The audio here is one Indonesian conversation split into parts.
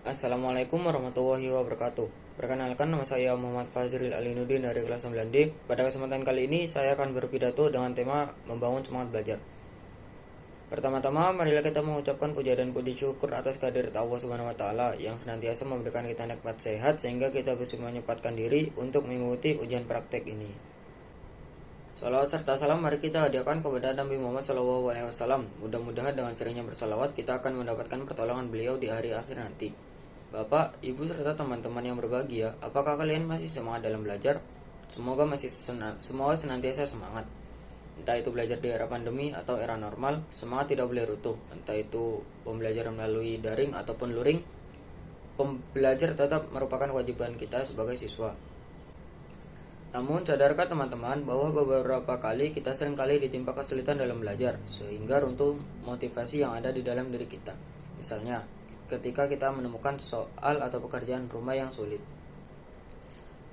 Assalamualaikum warahmatullahi wabarakatuh. Perkenalkan, nama saya Muhammad Fazril Alinuddin dari kelas 9D. Pada kesempatan kali ini saya akan berpidato dengan tema membangun semangat belajar. Pertama-tama, marilah kita mengucapkan puja dan puji syukur atas kehadirat Allah Subhanahu wa taala yang senantiasa memberikan kita nikmat sehat sehingga kita bisa menyempatkan diri untuk mengikuti ujian praktek ini. Salawat serta salam mari kita hadiahkan kepada Nabi Muhammad SAW. Mudah-mudahan dengan seringnya bersalawat kita akan mendapatkan pertolongan beliau di hari akhir nanti. Bapak, Ibu, serta teman-teman yang berbahagia, apakah kalian masih semangat dalam belajar? Semoga senantiasa semangat. Entah itu belajar di era pandemi atau era normal, semangat tidak boleh runtuh. Entah itu pembelajaran melalui daring ataupun luring, pembelajar tetap merupakan kewajiban kita sebagai siswa. Namun, sadarkah teman-teman bahwa beberapa kali kita seringkali ditimpa kesulitan dalam belajar, sehingga runtuh motivasi yang ada di dalam diri kita. Misalnya, ketika kita menemukan soal atau pekerjaan rumah yang sulit.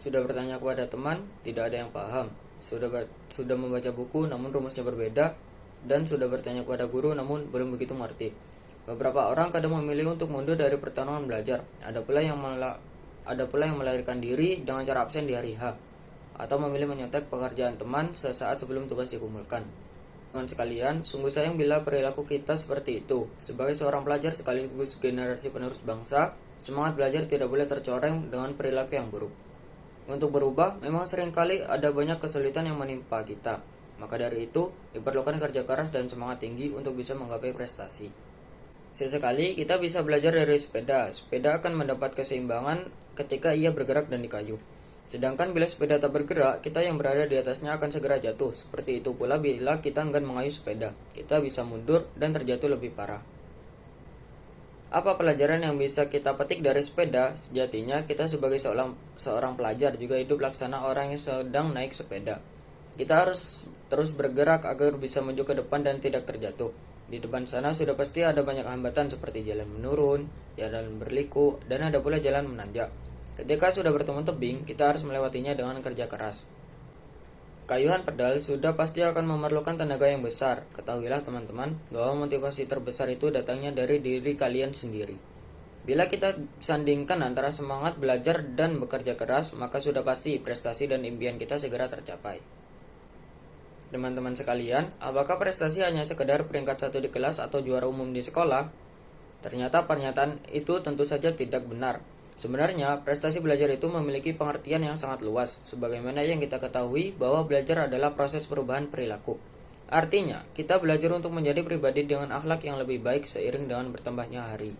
Sudah bertanya kepada teman, tidak ada yang paham. Sudah membaca buku namun rumusnya berbeda, dan sudah bertanya kepada guru namun belum begitu mengerti. Beberapa orang kadang memilih untuk mundur dari pertarungan belajar. Ada pula yang melarikan diri dengan cara absen di hari H, atau memilih menyontek pekerjaan teman sesaat sebelum tugas dikumpulkan. Teman sekalian, sungguh sayang bila perilaku kita seperti itu. Sebagai seorang pelajar sekaligus generasi penerus bangsa, semangat belajar tidak boleh tercoreng dengan perilaku yang buruk. Untuk berubah, memang seringkali ada banyak kesulitan yang menimpa kita. Maka dari itu, diperlukan kerja keras dan semangat tinggi untuk bisa menggapai prestasi. Sesekali kita bisa belajar dari sepeda. Sepeda akan mendapat keseimbangan ketika ia bergerak dan di kayu. Sedangkan bila sepeda tak bergerak, kita yang berada di atasnya akan segera jatuh. Seperti itu pula bila kita enggan mengayuh sepeda, kita bisa mundur dan terjatuh lebih parah. Apa pelajaran yang bisa kita petik dari sepeda? Sejatinya kita sebagai seorang pelajar juga hidup laksana orang yang sedang naik sepeda. Kita harus terus bergerak agar bisa maju ke depan dan tidak terjatuh. Di depan sana sudah pasti ada banyak hambatan seperti jalan menurun, jalan berliku, dan ada pula jalan menanjak. Ketika sudah bertemu tebing, kita harus melewatinya dengan kerja keras. Kayuhan pedal sudah pasti akan memerlukan tenaga yang besar. Ketahuilah teman-teman, bahwa motivasi terbesar itu datangnya dari diri kalian sendiri. Bila kita sandingkan antara semangat belajar dan bekerja keras, maka sudah pasti prestasi dan impian kita segera tercapai. Teman-teman sekalian, apakah prestasi hanya sekedar peringkat 1 di kelas atau juara umum di sekolah? Ternyata pernyataan itu tentu saja tidak benar. Sebenarnya, prestasi belajar itu memiliki pengertian yang sangat luas, sebagaimana yang kita ketahui bahwa belajar adalah proses perubahan perilaku. Artinya, kita belajar untuk menjadi pribadi dengan akhlak yang lebih baik seiring dengan bertambahnya hari.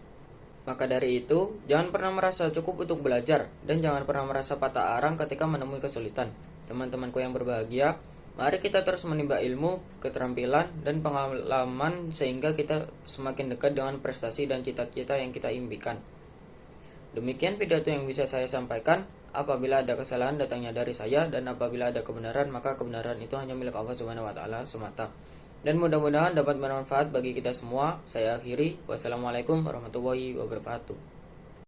Maka dari itu, jangan pernah merasa cukup untuk belajar, dan jangan pernah merasa patah arang ketika menemui kesulitan. Teman-temanku yang berbahagia, mari kita terus menimba ilmu, keterampilan, dan pengalaman sehingga kita semakin dekat dengan prestasi dan cita-cita yang kita impikan. Demikian pidato yang bisa saya sampaikan. Apabila ada kesalahan datangnya dari saya, dan apabila ada kebenaran maka kebenaran itu hanya milik Allah Subhanahu wa taala semata. Dan mudah-mudahan dapat bermanfaat bagi kita semua. Saya akhiri. Wassalamualaikum warahmatullahi wabarakatuh.